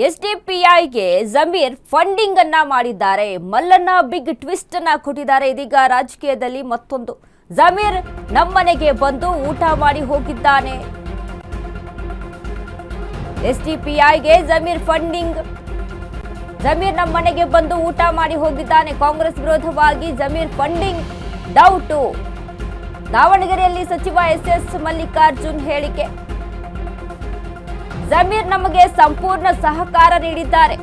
ಎಸ್ಡಿಪಿಐಗೆ Zameer funding ಅನ್ನ ಮಾಡಿದ್ದಾರೆ. Mallanna big twist ಅನ್ನ ಕೊಟ್ಟಿದ್ದಾರೆ. ಇದೀಗ ರಾಜಕೀಯದಲ್ಲಿ ಮತ್ತೊಂದು ಜಮೀರ್ ನಮ್ಮನೆಗೆ ಬಂದು ಊಟ ಮಾಡಿ ಹೋಗಿದ್ದಾನೆ. ಎಸ್ಡಿಪಿಐಗೆ ಜಮೀರ್ ಫಂಡಿಂಗ್. ಜಮೀರ್ ನಮ್ಮನೆಗೆ ಬಂದು ಊಟ ಮಾಡಿ ಹೋಗಿದ್ದಾನೆ. ಕಾಂಗ್ರೆಸ್ ವಿರೋಧವಾಗಿ ಜಮೀರ್ ಫಂಡಿಂಗ್ ಡೌಟು. ದಾವಣಗೆರೆಯಲ್ಲಿ ಸಚಿವ ಎಸ್ ಮಲ್ಲಿಕಾರ್ಜುನ್ ಹೇಳಿಕೆ. ಜಮೀರ್ ನಮಗೆ ಸಂಪೂರ್ಣ ಸಹಕಾರ ನೀಡಿದ್ದಾರೆ.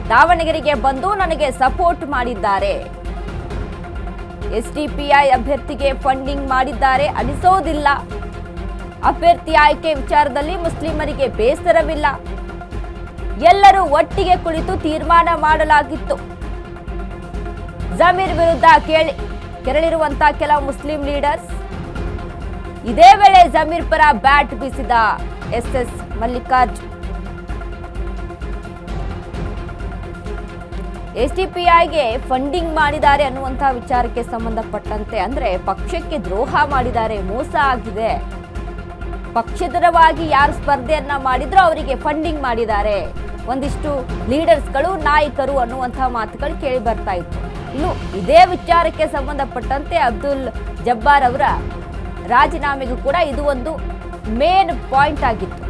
ದಾವಣಗೆರೆಗೆ ಬಂದು ನನಗೆ ಸಪೋರ್ಟ್ ಮಾಡಿದ್ದಾರೆ. ಎಸ್ಡಿಪಿಐ ಅಭ್ಯರ್ಥಿಗೆ ಫಂಡಿಂಗ್ ಮಾಡಿದ್ದಾರೆ ಅನಿಸೋದಿಲ್ಲ. ಅಭ್ಯರ್ಥಿ ಆಯ್ಕೆ ವಿಚಾರದಲ್ಲಿ ಮುಸ್ಲಿಮರಿಗೆ ಬೇಸರವಿಲ್ಲ. ಎಲ್ಲರೂ ಒಟ್ಟಿಗೆ ಕುಳಿತು ತೀರ್ಮಾನ ಮಾಡಲಾಗಿತ್ತು. ಜಮೀರ್ ವಿರುದ್ಧ ಕೆರಳಿರುವಂತಹ ಕೆಲವು ಮುಸ್ಲಿಂ ಲೀಡರ್ಸ್. ಇದೇ ವೇಳೆ ಜಮೀರ್ ಪರ ಬ್ಯಾಟ್ ಬೀಸಿದ ಎಸ್ ಮಲ್ಲಿಕಾರ್ಜುನ್. ಎಸ್ಡಿಪಿಐಗೆ ಫಂಡಿಂಗ್ ಮಾಡಿದ್ದಾರೆ ಅನ್ನುವಂತಹ ವಿಚಾರಕ್ಕೆ ಸಂಬಂಧಪಟ್ಟಂತೆ ಅಂದ್ರೆ ಪಕ್ಷಕ್ಕೆ ದ್ರೋಹ ಮಾಡಿದ್ದಾರೆ, ಮೋಸ ಆಗಿದೆ. ಪಕ್ಷದರವಾಗಿ ಯಾರು ಸ್ಪರ್ಧೆಯನ್ನ ಮಾಡಿದ್ರು ಅವರಿಗೆ ಫಂಡಿಂಗ್ ಮಾಡಿದ್ದಾರೆ. ಒಂದಿಷ್ಟು ಲೀಡರ್ಸ್ಗಳು, ನಾಯಕರು ಅನ್ನುವಂತಹ ಮಾತುಗಳು ಕೇಳಿ ಬರ್ತಾ ಇತ್ತು. ಇನ್ನು ಇದೇ ವಿಚಾರಕ್ಕೆ ಸಂಬಂಧಪಟ್ಟಂತೆ ಅಬ್ದುಲ್ ಜಬ್ಬಾರ್ ಅವರ ರಾಜೀನಾಮೆಗೂ ಕೂಡ ಇದು ಒಂದು ಮೇನ್ ಪಾಯಿಂಟ್ ಆಗಿತ್ತು.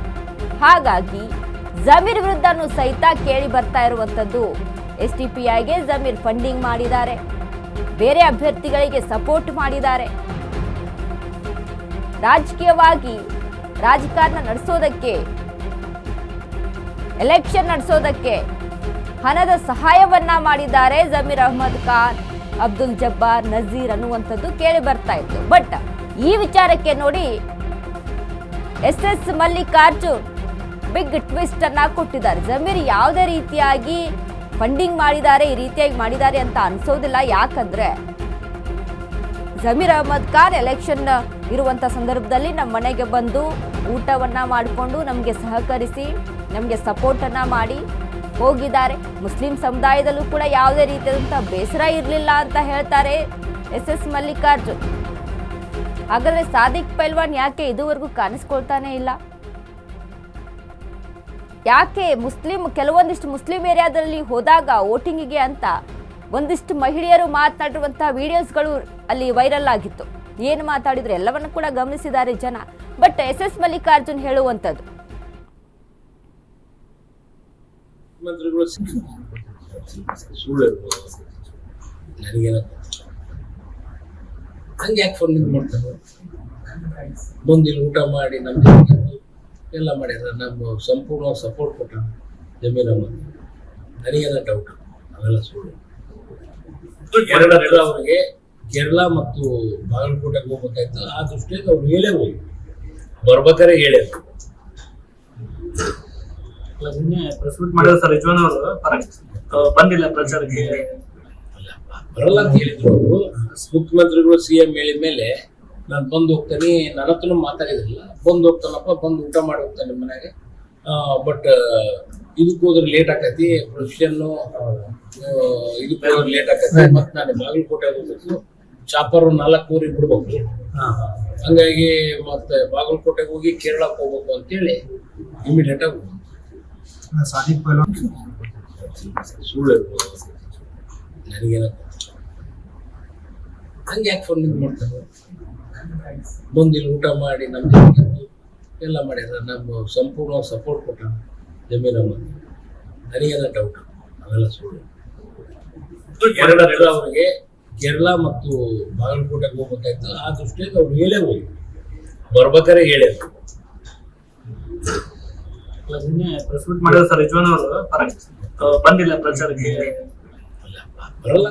ಹಾಗಾಗಿ ಜಮೀರ್ ವಿರುದ್ಧನೂ ಸಹಿತ ಕೇಳಿ ಬರ್ತಾ ಇರುವಂತದ್ದು ಎಸ್ಡಿಪಿಐಗೆ ಜಮೀರ್ ಫಂಡಿಂಗ್ ಮಾಡಿದ್ದಾರೆ, ಬೇರೆ ಅಭ್ಯರ್ಥಿಗಳಿಗೆ ಸಪೋರ್ಟ್ ಮಾಡಿದ್ದಾರೆ. ರಾಜಕೀಯವಾಗಿ ರಾಜಕಾರಣ ನಡೆಸೋದಕ್ಕೆ, ಎಲೆಕ್ಷನ್ ನಡೆಸೋದಕ್ಕೆ ಹಣದ ಸಹಾಯವನ್ನ ಮಾಡಿದ್ದಾರೆ ಜಮೀರ್ ಅಹ್ಮದ್ ಖಾನ್, ಅಬ್ದುಲ್ ಜಬ್ಬಾರ್, ನಜೀರ್ ಅನ್ನುವಂಥದ್ದು ಕೇಳಿ ಬರ್ತಾ ಇತ್ತು. ಬಟ್ ಈ ವಿಚಾರಕ್ಕೆ ನೋಡಿ ಎಸ್ ಮಲ್ಲಿಕಾರ್ಜುನ್ ಬಿಗ್ ಟ್ವಿಸ್ಟ್ ಅನ್ನ ಕೊಟ್ಟಿದ್ದಾರೆ. ಜಮೀರ್ ಯಾವುದೇ ರೀತಿಯಾಗಿ ಫಂಡಿಂಗ್ ಮಾಡಿದ್ದಾರೆ, ಈ ರೀತಿಯಾಗಿ ಮಾಡಿದ್ದಾರೆ ಅಂತ ಅನ್ಸೋದಿಲ್ಲ. ಯಾಕಂದ್ರೆ ಜಮೀರ್ ಅಹ್ಮದ್ ಖಾನ್ ಎಲೆಕ್ಷನ್ ಇರುವಂತ ಸಂದರ್ಭದಲ್ಲಿ ನಮ್ಮ ಮನೆಗೆ ಬಂದು ಊಟವನ್ನ ಮಾಡಿಕೊಂಡು ನಮಗೆ ಸಹಕರಿಸಿ, ನಮಗೆ ಸಪೋರ್ಟ್ ಅನ್ನ ಮಾಡಿ ಹೋಗಿದ್ದಾರೆ. ಮುಸ್ಲಿಂ ಸಮುದಾಯದಲ್ಲೂ ಕೂಡ ಯಾವುದೇ ರೀತಿಯಾದಂತಹ ಬೇಸರ ಇರಲಿಲ್ಲ ಅಂತ ಹೇಳ್ತಾರೆ ಎಸ್ ಮಲ್ಲಿಕಾರ್ಜುನ್. ಹಾಗಾದ್ರೆ ಸಾದಿಕ್ ಪೈಲ್ವಾನ್ ಯಾಕೆ ಇದುವರೆಗೂ ಕಾಣಿಸ್ಕೊಳ್ತಾನೆ ಇಲ್ಲ? ಯಾಕೆ ಕೆಲವೊಂದಿಷ್ಟು ಮುಸ್ಲಿಂ ಏರಿಯಾದಲ್ಲಿ ಹೋದಾಗ ವೋಟಿಂಗಿಗೆ ಅಂತ ಒಂದಿಷ್ಟು ಮಹಿಳೆಯರು ಮಾತನಾಡಿರುವಂತಹ ವಿಡಿಯೋಸ್ಗಳು ಅಲ್ಲಿ ವೈರಲ್ ಆಗಿತ್ತು. ಏನು ಮಾತಾಡಿದ್ರು ಎಲ್ಲವನ್ನು ಕೂಡ ಗಮನಿಸಿದ್ದಾರೆ ಜನ. ಬಟ್ ಎಸ್ ಮಲ್ಲಿಕಾರ್ಜುನ್ ಹೇಳುವಂಥದ್ದು ಹಂಗೆ ಯಾಕೆ ಫಂಡಿಂಗ್ ಮಾಡ್ತಾರೆ? ಬಂದಿಲ್ಲಿ ಊಟ ಮಾಡಿ ನಮ್ಗೆ ಎಲ್ಲ ಮಾಡ್ಯಾರ, ನಮ್ಮ ಸಂಪೂರ್ಣ ಸಪೋರ್ಟ್ ಕೊಟ್ಟ ಜಮೀರ್ ಅಹ್ಮದ್. ನನಗೇನ ಡೌಟ್, ಅವೆಲ್ಲ ಸುಳ್ಳು. ಅವ್ರಿಗೆ ಕೇರಳ ಮತ್ತು ಬಾಗಲಕೋಟೆಗೆ ಹೋಗ್ಬೇಕಾಯ್ತು. ಆ ದೃಷ್ಟಿಯಲ್ಲಿ ಅವ್ರು ಹೇಳೇ ಹೋಗಿ ಬರ್ಬೇಕಾರೆ ಹೇಳ್ಯಾರ. ಬಂದಿಲ್ಲ ಪ್ರಚಾರಕ್ಕೆ, ಬರಲ್ಲ ಅಂತ ಹೇಳಿದ್ರು ಅವರು. ಮುಖ್ಯಮಂತ್ರಿಗಳು CM ಹೇಳಿದ ಮೇಲೆ ನಾನು ಬಂದು ಹೋಗ್ತೇನೆ, ನನ್ನ ಹತ್ರನೂ ಮಾತಾಡಿದ್ರಲ್ಲ, ಬಂದು ಹೋಗ್ತಾನಪ್ಪ, ಬಂದು ಊಟ ಮಾಡಿ ಹೋಗ್ತಾನೆ ನಿಮ್ಮ ಮನೆಗೆ. ಬಟ್ ಇದಕ್ಕೆ ಹೋದ್ರೆ ಲೇಟ್ ಆಕೈತಿ, ಪ್ರೊಫೆಷನ್ನು ಇದಕ್ಕೆ ಹೋದ್ರೆ ಲೇಟ್ ಆಕೈತಿ. ಮತ್ತೆ ನಾನು ಬಾಗಲಕೋಟೆಗೆ ಹೋಗ್ಬೇಕು, ಚಾಪರ್ 4 ಊರಿಗೆ ಬಿಡ್ಬೇಕು. ಹಂಗಾಗಿ ಮತ್ತೆ ಬಾಗಲಕೋಟೆಗೆ ಹೋಗಿ ಕೇರಳಕ್ಕೆ ಹೋಗ್ಬೇಕು ಅಂತೇಳಿ ಇಮಿಡಿಯೇಟ್ ಆಗಿ ಸುಳ್ಳು ಇರ್ಬೋದು. ನನಗೇನ ಹಂಗೆ ಯಾಕೆ ಫಂಡಿಂಗ್ ಮಾಡ್ತಾರೆ? ಬಂದಿಲ್ಲಿ ಊಟ ಮಾಡಿ ನಮ್ಗೆ ಎಲ್ಲ ಮಾಡ್ಯಾರ, ನಮ್ಮ ಸಂಪೂರ್ಣ ಸಪೋರ್ಟ್ ಕೊಟ್ಟ ಜಮೀರ್ ಅಹ್ಮದ್. ನನಗೇನ ಡೌಟ್, ಅವೆಲ್ಲ ಸುಳ್ಳು. ಅವ್ರಿಗೆ ಕೇರಳ ಮತ್ತು ಬಾಗಲಕೋಟೆಗೆ ಹೋಗ್ಬೇಕಾಯ್ತು. ಆ ದೃಷ್ಟಿಯಲ್ಲಿ ಅವ್ರು ಹೇಳೇ ಹೋಗಿ ಬರ್ಬೇಕಾರೆ ಹೇಳ್ಯಾರ. ಬಂದಿಲ್ಲ ಪ್ರಚಾರಕ್ಕೆ, ಬರಲ್ಲ.